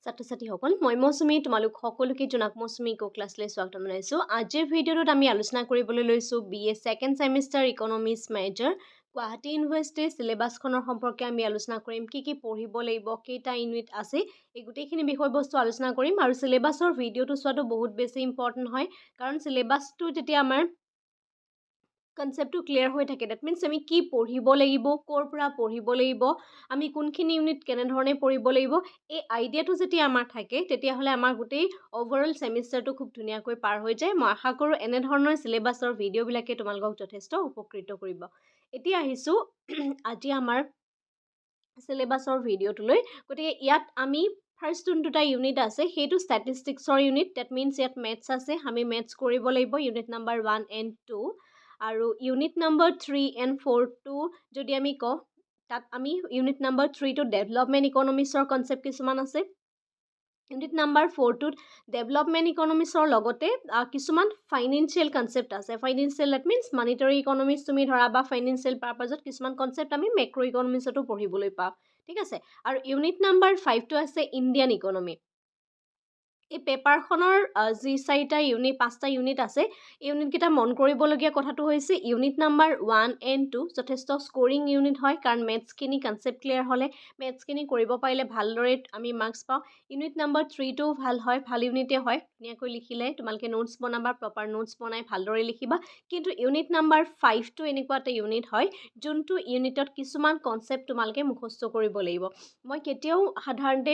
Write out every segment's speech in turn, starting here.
ছাত্ৰ-ছাত্ৰীসকল মই মৌচুমী তোমালোক সকলোকে জনাক মৌচুমী কো ক্লাছলৈ স্বাগতম জনাইছোঁ। আজিৰ ভিডিঅ'টোত আমি আলোচনা কৰিবলৈ লৈছোঁ BA second semester economics major Guwahati ইউনিভাৰ্চিটিৰ চিলেবাছখনৰ সম্পৰ্কে আমি আলোচনা কৰিম। কি পঢ়িব লাগিব, কেইটা ইউনিট আছে, এই গোটেইখিনি বিষয়বস্তু আলোচনা কৰিম। আৰু চিলেবাছৰ ভিডিঅ'টো চোৱাটো বহুত বেছি ইম্পৰ্টেণ্ট হয়, কাৰণ চিলেবাছটো যেতিয়া আমাৰ কনচেপ্টটো ক্লিয়াৰ হৈ থাকে, ডেট মিনছ আমি কি পঢ়িব লাগিব, ক'ৰ পৰা পঢ়িব লাগিব, আমি কোনখিনি ইউনিট কেনেধৰণে পঢ়িব লাগিব, এই আইডিয়াটো যেতিয়া আমাৰ থাকে তেতিয়াহ'লে আমাৰ গোটেই অভাৰঅল ছেমিষ্টাৰটো খুব ধুনীয়াকৈ পাৰ হৈ যায়। মই আশা কৰোঁ এনেধৰণৰ চিলেবাছৰ ভিডিঅ'বিলাকে তোমালোকক যথেষ্ট উপকৃত কৰিব। এতিয়া আহিছোঁ আজি আমাৰ চিলেবাছৰ ভিডিঅ'টোলৈ। গতিকে ইয়াত আমি ফাৰ্ষ্ট যোনটা ইউনিট আছে সেইটো ষ্টেটিষ্টিক্সৰ ইউনিট, ডেট মিনছ ইয়াত মেথছ আছে, আমি মেথছ কৰিব লাগিব ইউনিট নাম্বাৰ 1 and 2। আৰু ইউনিট নাম্বাৰ 3 and 4টো যদি আমি কওঁ, তাত আমি ইউনিট নাম্বাৰ 3টো ডেভেলপমেণ্ট ইকনমিক্সৰ কনচেপ্ট কিছুমান আছে। ইউনিট নাম্বাৰ 4টোত ডেভেলপমেণ্ট ইকনমিক্সৰ লগতে কিছুমান ফাইনেন্সিয়েল কনচেপ্ট আছে। ফাইনেন্সিয়েল ডেট মিনছ মানিটাৰী ইকনমিক্স তুমি ধৰা, বা ফাইনেন্সিয়েল পাৰপাজত কিছুমান কনচেপ্ট আমি মেক্ৰ' ইকনমিক্সতো পঢ়িবলৈ পাওঁ, ঠিক আছে। আৰু ইউনিট নাম্বাৰ 5টো আছে ইণ্ডিয়ান ইকনমি। এই পেপাৰখনৰ যি 5টা ইউনিট আছে, ইউনিটকেইটা মন কৰিবলগীয়া কথাটো হৈছে ইউনিট নাম্বাৰ 1 and 2 যথেষ্ট স্ক'ৰিং ইউনিট হয়, কাৰণ মেথছখিনি কনচেপ্ট ক্লিয়াৰ হ'লে, মেথছখিনি কৰিব পাৰিলে ভালদৰে আমি মাৰ্কছ পাওঁ। ইউনিট নাম্বাৰ 3টোও ভাল হয়, ভাল ইউনিটেই হয়, ধুনীয়াকৈ লিখিলে তোমালোকে নোটছ বনাবা, প্ৰপাৰ নোটছ বনাই ভালদৰে লিখিবা। কিন্তু ইউনিট নাম্বাৰ 5টো এনেকুৱা এটা ইউনিট হয় যোনটো ইউনিটত কিছুমান কনচেপ্ট তোমালোকে মুখস্থ কৰিব লাগিব। মই কেতিয়াও সাধাৰণতে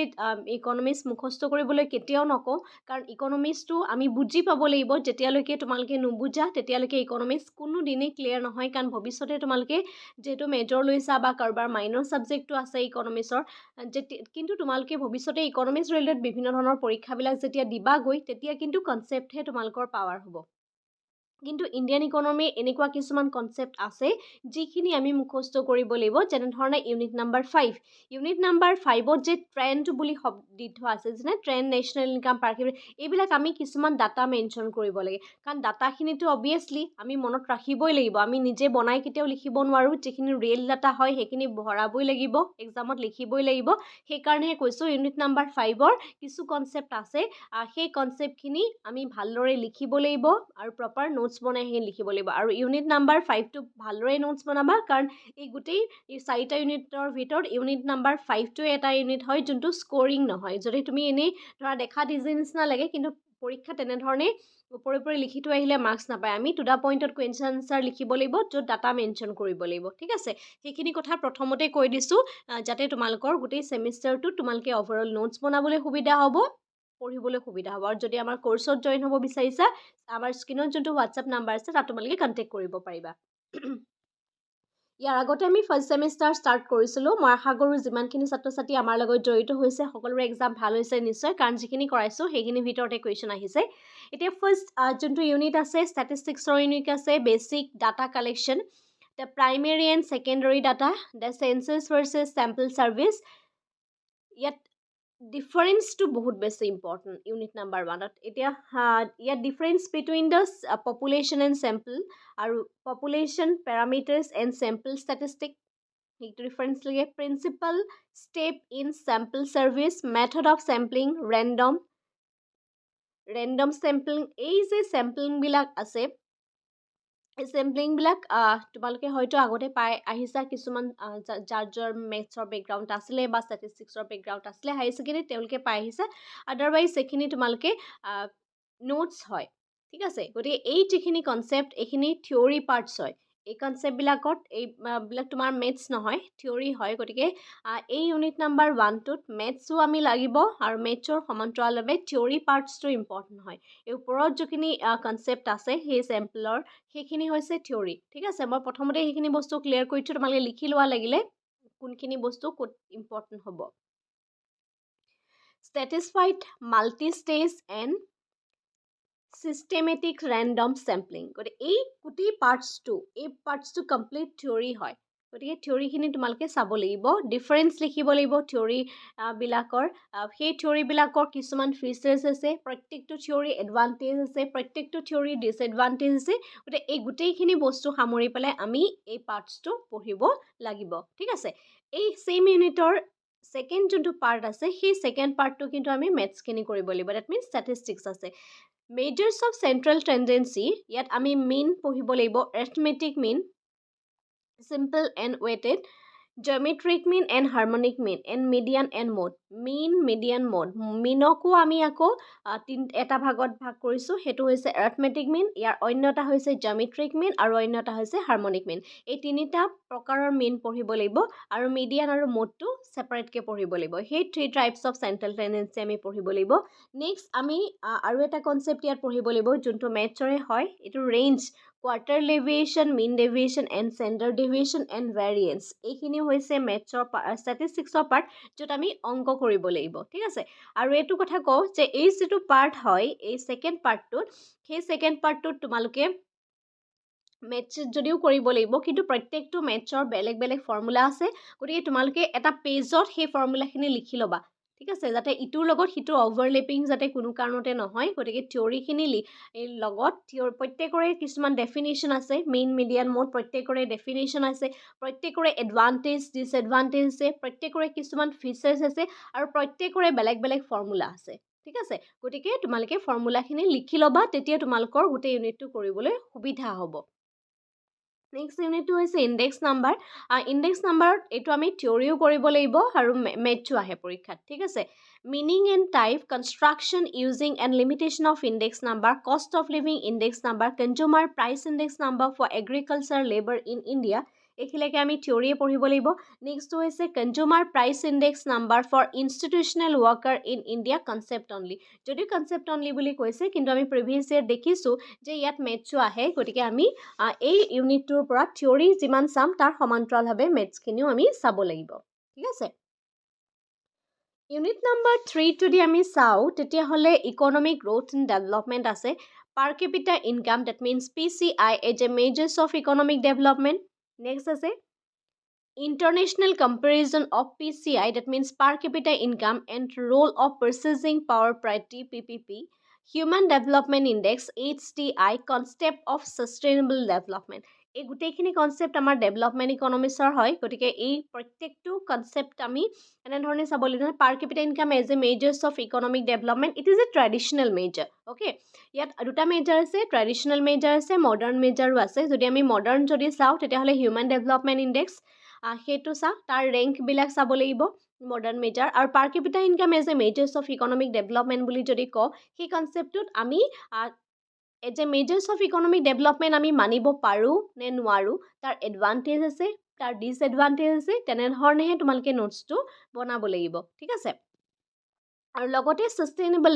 ইকনমিক্স মুখস্থ কৰিবলৈ কেতিয়াও নকওঁ, কাৰণ ইকনমিক্সটো আমি বুজি পাব লাগিব। যেতিয়ালৈকে তোমালোকে নুবুজা তেতিয়ালৈকে ইকনমিক্স কোনো দিনেই ক্লিয়াৰ নহয়, কাৰণ ভৱিষ্যতে তোমালোকে যিহেতু মেজৰ লৈছা বা কাৰোবাৰ মাইনৰ ছাবজেক্টটো আছে ইকনমিক্সৰ, কিন্তু তোমালোকে ভৱিষ্যতে ইকনমিক্স ৰিলেটেড বিভিন্ন ধৰণৰ পৰীক্ষাবিলাক যেতিয়া দিবাগৈ, তেতিয়া কিন্তু কনচেপ্টহে তোমালোকৰ পাৱাৰ হ'ব। কিন্তু ইণ্ডিয়ান ইকনমি এনেকুৱা কিছুমান কনচেপ্ট আছে যিখিনি আমি মুখস্থ কৰিব লাগিব, যেনেধৰণে ইউনিট নাম্বাৰ 5। ইউনিট নাম্বাৰ 5ত যে ট্ৰেণ্ড বুলি দি থোৱা আছে, যেনে ট্ৰেণ্ড, নেশ্যনেল ইনকাম পাৰ কেপিটা, এইবিলাক আমি কিছুমান ডাটা মেনশ্যন কৰিব লাগে। কাৰণ ডাটাখিনিতো অবভিয়াছলি আমি মনত ৰাখিবই লাগিব, আমি নিজে বনাই কেতিয়াও লিখিব নোৱাৰোঁ। যিখিনি ৰিয়েল ডাটা হয় সেইখিনি ভৰাবই লাগিব, এক্সামত লিখিবই লাগিব। সেইকাৰণেহে কৈছোঁ ইউনিট নাম্বাৰ 5ৰ কিছু কনচেপ্ট আছে, সেই কনচেপ্টখিনি আমি ভালদৰে লিখিব লাগিব আৰু প্ৰপাৰ নোটছ বনাই সেইখিনি লিখিব লাগিব। আৰু ইউনিট নাম্বাৰ 5টো ভালদৰে নোটছ বনাবা, কাৰণ এই 4টা ইউনিটৰ ভিতৰত ইউনিট নাম্বাৰ 5টোৱে এটা ইউনিট হয় যোনটো স্ক'ৰিং নহয়। যদি তুমি এনেই ধৰা দেখাত ইজি নিচিনা লাগে, কিন্তু পৰীক্ষা তেনেধৰণে ওপৰে লিখি থৈ আহিলে মাৰ্কছ নাপায়। আমি টু দা পইণ্টত কুৱেশ্যন আনচাৰ লিখিব লাগিব, য'ত ডাটা মেনশ্যন কৰিব লাগিব, ঠিক আছে। সেইখিনি কথা প্ৰথমতে কৈ দিছোঁ, যাতে তোমালোকৰ গোটেই ছেমিষ্টাৰটো তোমালোকে অভাৰঅল নোটছ বনাবলৈ সুবিধা হ'ব, পঢ়িবলৈ সুবিধা হ'ব। আৰু যদি আমাৰ কোৰ্চত জইন হ'ব বিচাৰিছা, আমাৰ স্ক্ৰীনত যোনটো হোৱাটছএপ নাম্বাৰ আছে তাত তোমালোকে কণ্টেক্ট কৰিব পাৰিবা। ইয়াৰ আগতে আমি ফাৰ্ষ্ট ছেমিষ্টাৰ ষ্টাৰ্ট কৰিছিলোঁ। মই আশা কৰোঁ যিমানখিনি ছাত্ৰ ছাত্ৰী আমাৰ লগত জড়িত হৈছে সকলোৰে এক্সাম ভাল হৈছে নিশ্চয়, কাৰণ যিখিনি কৰাইছোঁ সেইখিনিৰ ভিতৰতে কুৱেশ্যন আহিছে। এতিয়া ফাৰ্ষ্ট যোনটো ইউনিট আছে ষ্টেটিষ্টিক্সৰ ইউনিট আছে, basic data collection, the primary and secondary data, the census versus sample service. ইয়াত ডিফাৰেঞ্চটো বহুত বেছি ইম্পৰ্টেণ্ট ইউনিট নাম্বাৰ 1ত। এতিয়া ইয়াত difference between the population and sample, আৰু population parameters and sample statistic, সেইটো ডিফাৰেঞ্চ লাগে। Principal step in sample survey, method of sampling, random sampling. এই যে চেম্পলিংবিলাক আছে, এই চেম্পলিংবিলাক তোমালোকে হয়তো আগতে পাই আহিছা, কিছুমান যাৰ মেথছৰ বেকগ্ৰাউণ্ড আছিলে বা ষ্টেটিষ্টিক্সৰ বেকগ্ৰাউণ্ড আছিলে হায়াৰ ছেকেণ্ডেৰী, তেওঁলোকে পাই আহিছা। আদাৰৱাইজ এইখিনি তোমালোকে নোটছ হয়, ঠিক আছে। গতিকে এই যিখিনি কনচেপ্ট, এইখিনি থিয়ৰী পাৰ্টছ হয়। এই কনচেপ্টবিলাকত এইবিলাক তোমাৰ মেথছ নহয়, থিয়ৰী হয়। গতিকে এই ইউনিট নাম্বাৰ 1টোত মেথছো আমি লাগিব, আৰু মেথছৰ সমান্তৰালভাৱে থিয়ৰী পাৰ্টছটো ইম্পৰ্টেণ্ট হয়। এই ওপৰত যিখিনি কনচেপ্ট আছে সেই চেম্পলৰ, সেইখিনি হৈছে থিয়ৰী, ঠিক আছে। মই প্ৰথমতে সেইখিনি বস্তু ক্লিয়াৰ কৰি দিছোঁ, তোমালোকে লিখি লোৱা লাগিলে কোনখিনি বস্তু ক'ত ইম্পৰ্টেণ্ট হ'ব। Stratified multi stage and systematic random sampling. গতিকে এই গোটেই পাৰ্টছটো কমপ্লিট থিয়ৰী হয়। গতিকে থিয়ৰীখিনি তোমালোকে চাব লাগিব, ডিফাৰেঞ্চ লিখিব লাগিব থিয়ৰীবিলাকৰ। সেই থিয়ৰীবিলাকৰ কিছুমান ফিচাৰ্ছ আছে, প্ৰত্যেকটো থিয়ৰী এডভান্টেজ আছে, প্ৰত্যেকটো থিয়ৰী ডিছএডভান্টেজ আছে। গতিকে এই গোটেইখিনি বস্তু সামৰি পেলাই আমি এই পাৰ্টছটো পঢ়িব লাগিব, ঠিক আছে। এই ছেইম ইউনিটৰ সেকেন্ড যোনটো পাৰ্ট আছে সেই সেকেন্ড পাৰ্টটো কিন্তু আমি মেথছখিনি কৰিব লাগিব ডেট মিনছ ষ্টেটিষ্টিক্স আছে মেজৰ্ছ অফ চেণ্ট্ৰেল টেণ্ডেঞ্চি ইয়াত আমি মেইন পঢ়িব লাগিব এৰ্থমেটিক মিন simple and weighted geometric mean and harmonic mean and median and mode mean median mode মিনকো আমি আকৌ এটা ভাগত ভাগ কৰিছোঁ সেইটো হৈছে arithmetic mean ইয়াৰ অন্যটা হৈছে geometric mean আৰু অন্যটা হৈছে harmonic mean এই তিনিটা প্ৰকাৰৰ mean পঢ়িব লাগিব আৰু median আৰু mode টো সেপাৰেটকৈ পঢ়িব লাগিব সেই three types of central tendency আমি পঢ়িব লাগিব নেক্সট আমি আৰু এটা কনচেপ্ট ইয়াত পঢ়িব লাগিব যোনটো মেথছৰে হয় এইটো range quarter deviation, mean deviation and standard deviation and variance এইখিনি হৈছে মেথছৰ ষ্টেটিষ্টিক্সৰ পাৰ্ট য'ত আমি অংক কৰিব লাগিব ঠিক আছে আৰু এইটো কথা কওঁ যে এই যিটো পাৰ্ট হয় এই ছেকেণ্ড পাৰ্টটোত সেই ছেকেণ্ড পাৰ্টটোত তোমালোকে মেথছ যদিও কৰিব লাগিব কিন্তু প্ৰত্যেকটো মেথছৰ বেলেগ বেলেগ ফৰ্মুলা আছে গতিকে তোমালোকে এটা পেজত সেই ফৰ্মুলাখিনি লিখি ল'বা ঠিক আছে যাতে ইটোৰ লগত সিটোৰ অভাৰলেপিং যাতে কোনো কাৰণতে নহয় গতিকে থিয়ৰিখিনি লগত প্ৰত্যেকৰে কিছুমান ডেফিনেশ্যন আছে মেইন মিডিয়ান মোড প্ৰত্যেকৰে ডেফিনেশ্যন আছে প্ৰত্যেকৰে এডভান্টেজ ডিছএডভান্টেজ আছে প্ৰত্যেকৰে কিছুমান ফিচাৰ্ছ আছে আৰু প্ৰত্যেকৰে বেলেগ বেলেগ ফৰ্মুলা আছে ঠিক আছে গতিকে তোমালোকে ফৰ্মুলাখিনি লিখি ল'বা তেতিয়া তোমালোকৰ গোটেই ইউনিটটো কৰিবলৈ সুবিধা হ'ব নেক্সট ইউনিটটো হৈছে ইণ্ডেক্স নাম্বাৰ ইণ্ডেক্স নাম্বাৰত এইটো আমি থিয়ৰিও কৰিব লাগিব আৰু মেথছো আহে পৰীক্ষাত ঠিক আছে meaning and type construction using and limitation of index number cost of living index number consumer price index number for agriculture labour in India এইখিনিলৈকে আমি থিয়ৰিয়ে পঢ়িব লাগিব নেক্সটটো হৈছে consumer price index number for institutional worker in India concept only যদিও concept only বুলি কৈছে কিন্তু আমি প্ৰিভিয়াছ ইয়েৰ দেখিছোঁ যে ইয়াত মেথছো আহে গতিকে আমি এই ইউনিটটোৰ পৰা থিয়ৰি যিমান চাম তাৰ সমান্তৰালভাৱে মেথছখিনিও আমি চাব লাগিব ঠিক আছে ইউনিট নাম্বাৰ 3 যদি আমি চাওঁ তেতিয়াহ'লে ইকনমিক গ্ৰোথ এণ্ড ডেভেলপমেণ্ট আছে per capita income that means PCI as a measures of economic development next আছে international comparison of PCI that means per capita income and role of purchasing power parity PPP human development index HDI concept of sustainable development এই গোটেইখিনি concept আমাৰ development ইকনমিক্সৰ হয় গতিকে এই প্ৰত্যেকটো concept আমি এনেধৰণে চাব লাগিব per capita income as a measures of economic development it is a traditional measure okay ইয়াত দুটা মেজাৰ আছে ট্ৰেডিশ্যনেল মেজাৰ আছে মডাৰ্ণ মেজাৰো আছে যদি আমি মডাৰ্ণ যদি চাওঁ তেতিয়াহ'লে হিউমেন ডেভেলপমেণ্ট ইণ্ডেক্স সেইটো চাওঁ তাৰ ৰেংকবিলাক চাব লাগিব মডাৰ্ণ মেজাৰ আৰু per capita income as a measures of economic development বুলি যদি কওঁ সেই কনচেপ্টটোত আমি as a measures of economic development আমি মানিব পাৰোঁ নে নোৱাৰোঁ তাৰ এডভান্টেজ আছে তাৰ ডিছএডভান্টেজ আছে তেনেধৰণেহে তোমালোকে নোটছটো বনাব লাগিব ঠিক আছে আৰু লগতে ছাষ্টেইনেবল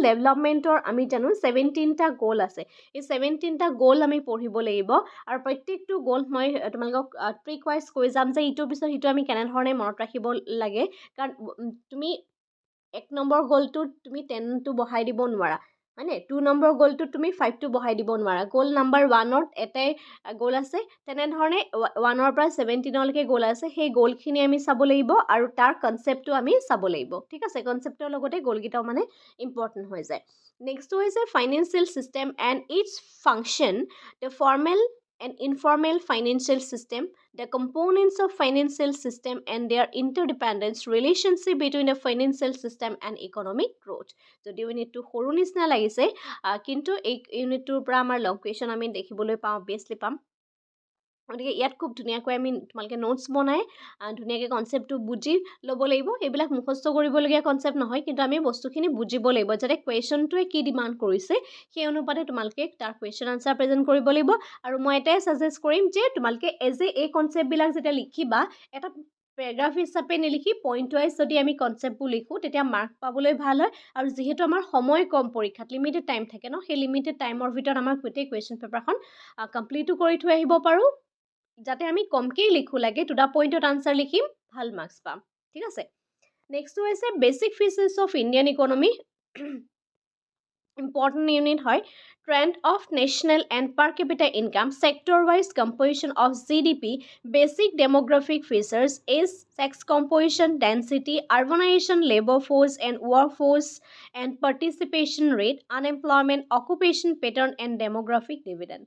ডেভেলপমেণ্টৰ আমি জানো 17টা গ'ল আছে এই 17টা গ'ল আমি পঢ়িব লাগিব আৰু প্ৰত্যেকটো গ'ল মই তোমালোকক ট্ৰিক ৱাইজ কৈ যাম যে ইটোৰ পিছত সিটো আমি কেনেধৰণে মনত ৰাখিব লাগে কাৰণ তুমি 1 নম্বৰ গ'লটোত তুমি 10টো বহাই দিব নোৱাৰা হয়নে 2 নম্বৰ গ'লটোত তুমি 5টো বহাই দিব নোৱাৰা গ'ল নাম্বাৰ 1ত এটাই গ'ল আছে তেনেধৰণে 1ৰ পৰা 17লৈকে গ'ল আছে সেই গ'লখিনি আমি চাব লাগিব আৰু তাৰ কনচেপ্টটো আমি চাব লাগিব ঠিক আছে কনচেপ্টৰ লগতে গ'লকেইটাও মানে ইম্পৰ্টেণ্ট হৈ যায় নেক্সটটো হৈছে financial system and its function the formal and informal financial system, the components of financial system and their interdependence, relationship between the financial system and economic growth. যদি ইউনিটটো সৰু নিচিনা লাগিছে কিন্তু এই ইউনিটটোৰ পৰা আমাৰ লং কুৱেশ্যন আমি দেখিবলৈ পাওঁ অবভিয়াছলি পাম গতিকে ইয়াত খুব ধুনীয়াকৈ আমি তোমালোকে নোটছ বনাই ধুনীয়াকৈ কনচেপ্টটো বুজি ল'ব লাগিব এইবিলাক মুখস্থ কৰিবলগীয়া কনচেপ্ট নহয় কিন্তু আমি বস্তুখিনি বুজিব লাগিব যাতে কুৱেশ্যনটোৱে কি ডিমাণ্ড কৰিছে সেই অনুপাতে তোমালোকে তাৰ কুৱেশ্যন আনচাৰ প্ৰেজেণ্ট কৰিব লাগিব আৰু মই এটাই ছাজেষ্ট কৰিম যে তোমালোকে এজ এ এই কনচেপ্টবিলাক যেতিয়া লিখিবা এটা পেৰাগ্ৰাফ হিচাপে নিলিখি পইণ্ট ৱাইজ যদি আমি কনচেপ্টবোৰ লিখোঁ তেতিয়া মাৰ্ক পাবলৈ ভাল হয় আৰু যিহেতু আমাৰ সময় কম পৰীক্ষাত লিমিটেড টাইম থাকে ন সেই লিমিটেড টাইমৰ ভিতৰত আমাৰ গোটেই কুৱেশ্যন পেপাৰখন কমপ্লিটো কৰি থৈ আহিব পাৰোঁ যাতে আমি কমকেই লিখোঁ লাগে টু দ্য পইণ্টত আনচাৰ লিখিম ভাল মাৰ্কছ পাম ঠিক আছে নেক্সটটো হৈছে basic features of Indian economy important unit হয় trend of national and per capita income sector wise composition of GDP basic demographic features age sex composition density urbanisation labour force and work force and participation rate unemployment occupation pattern and demographic dividend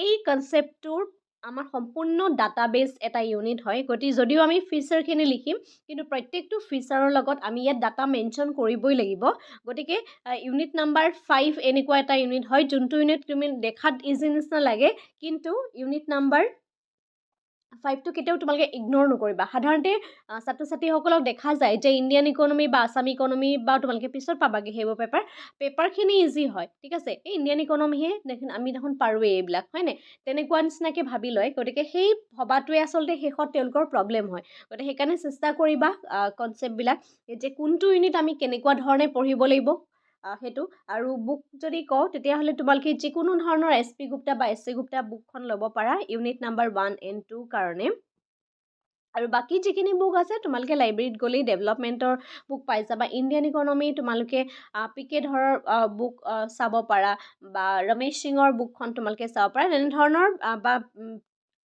এই কনচেপ্টটোৰ আমাৰ সম্পূৰ্ণ database এটা unit হয়। গতিকে যদিও আমি ফিচাৰখিনি লিখিম, কিন্তু প্ৰত্যেকটো ফিচাৰৰ লগত আমি ইয়াত ডাটা মেনশ্যন কৰিবই লাগিব। গতিকে ইউনিট নাম্বাৰ 5 এনেকুৱা এটা ইউনিট হয়, যোনটো ইউনিট তুমি দেখাত ইজি নিচিনা লাগে, কিন্তু ইউনিট নাম্বাৰ 5টো কেতিয়াও তোমালোকে ইগন'ৰ নকৰিবা। সাধাৰণতে ছাত্ৰ ছাত্ৰীসকলক দেখা যায় যে ইণ্ডিয়ান ইকনমি বা আছাম ইকনমি বা তোমালোকে পিছত পাবাগৈ সেইবোৰ পেপাৰখিনি ইজি হয়, ঠিক আছে। এই ইণ্ডিয়ান ইকনমিহে আমি দেখোন পাৰোঁৱেই এইবিলাক, হয়নে? তেনেকুৱা নিচিনাকৈ ভাবি লয়। গতিকে সেই ভবাটোৱে আচলতে শেষত তেওঁলোকৰ প্ৰব্লেম হয়। গতিকে সেইকাৰণে চেষ্টা কৰিবা কনচেপ্টবিলাক যে কোনটো ইউনিট আমি কেনেকুৱা ধৰণে পঢ়িব লাগিব সেইটো। আৰু বুক যদি কওঁ তেতিয়াহ'লে তোমালোকে যিকোনো ধৰণৰ SP গুপ্তা বা SC গুপ্তা বুকখন ল'ব পাৰা ইউনিট নাম্বাৰ 1 and 2 কাৰণে। আৰু বাকী যিখিনি বুক আছে তোমালোকে লাইব্ৰেৰীত গ'লেই ডেভেলপমেণ্টৰ বুক পাই যাবা। ইণ্ডিয়ান ইকনমি তোমালোকে PK ধৰৰ বুক চাব পাৰা, বা ৰমেশ সিঙৰ বুকখন তোমালোকে চাব পাৰা। তেনেধৰণৰ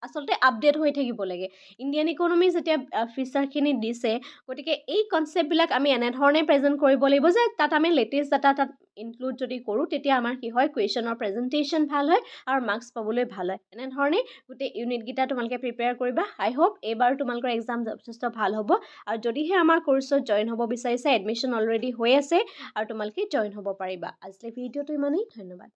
আচলতে আপডেট হৈ থাকিব লাগে। ইণ্ডিয়ান ইকনমি যেতিয়া ফিচাৰখিনি দিছে, গতিকে এই কনচেপ্টবিলাক আমি এনেধৰণে প্ৰেজেণ্ট কৰিব লাগিব যে তাত আমি লেটেষ্ট ডাটা তাত ইনক্লুড যদি কৰোঁ, তেতিয়া আমাৰ কি হয়, কুৱেশ্যনৰ প্ৰেজেণ্টেশ্যন ভাল হয় আৰু মাৰ্কছ পাবলৈ ভাল হয়। এনেধৰণে গোটেই ইউনিটকেইটা তোমালোকে প্ৰিপেয়াৰ কৰিবা। আই হোপ এইবাৰ তোমালোকৰ এক্সাম যথেষ্ট ভাল হ'ব। আৰু যদিহে আমাৰ কৰ্চত জইন হ'ব বিচাৰিছে, এডমিশ্যন অলৰেডি হৈ আছে আৰু তোমালোকে জইন হ'ব পাৰিবা। আজিলৈ ভিডিঅ'টো ইমানেই। ধন্যবাদ।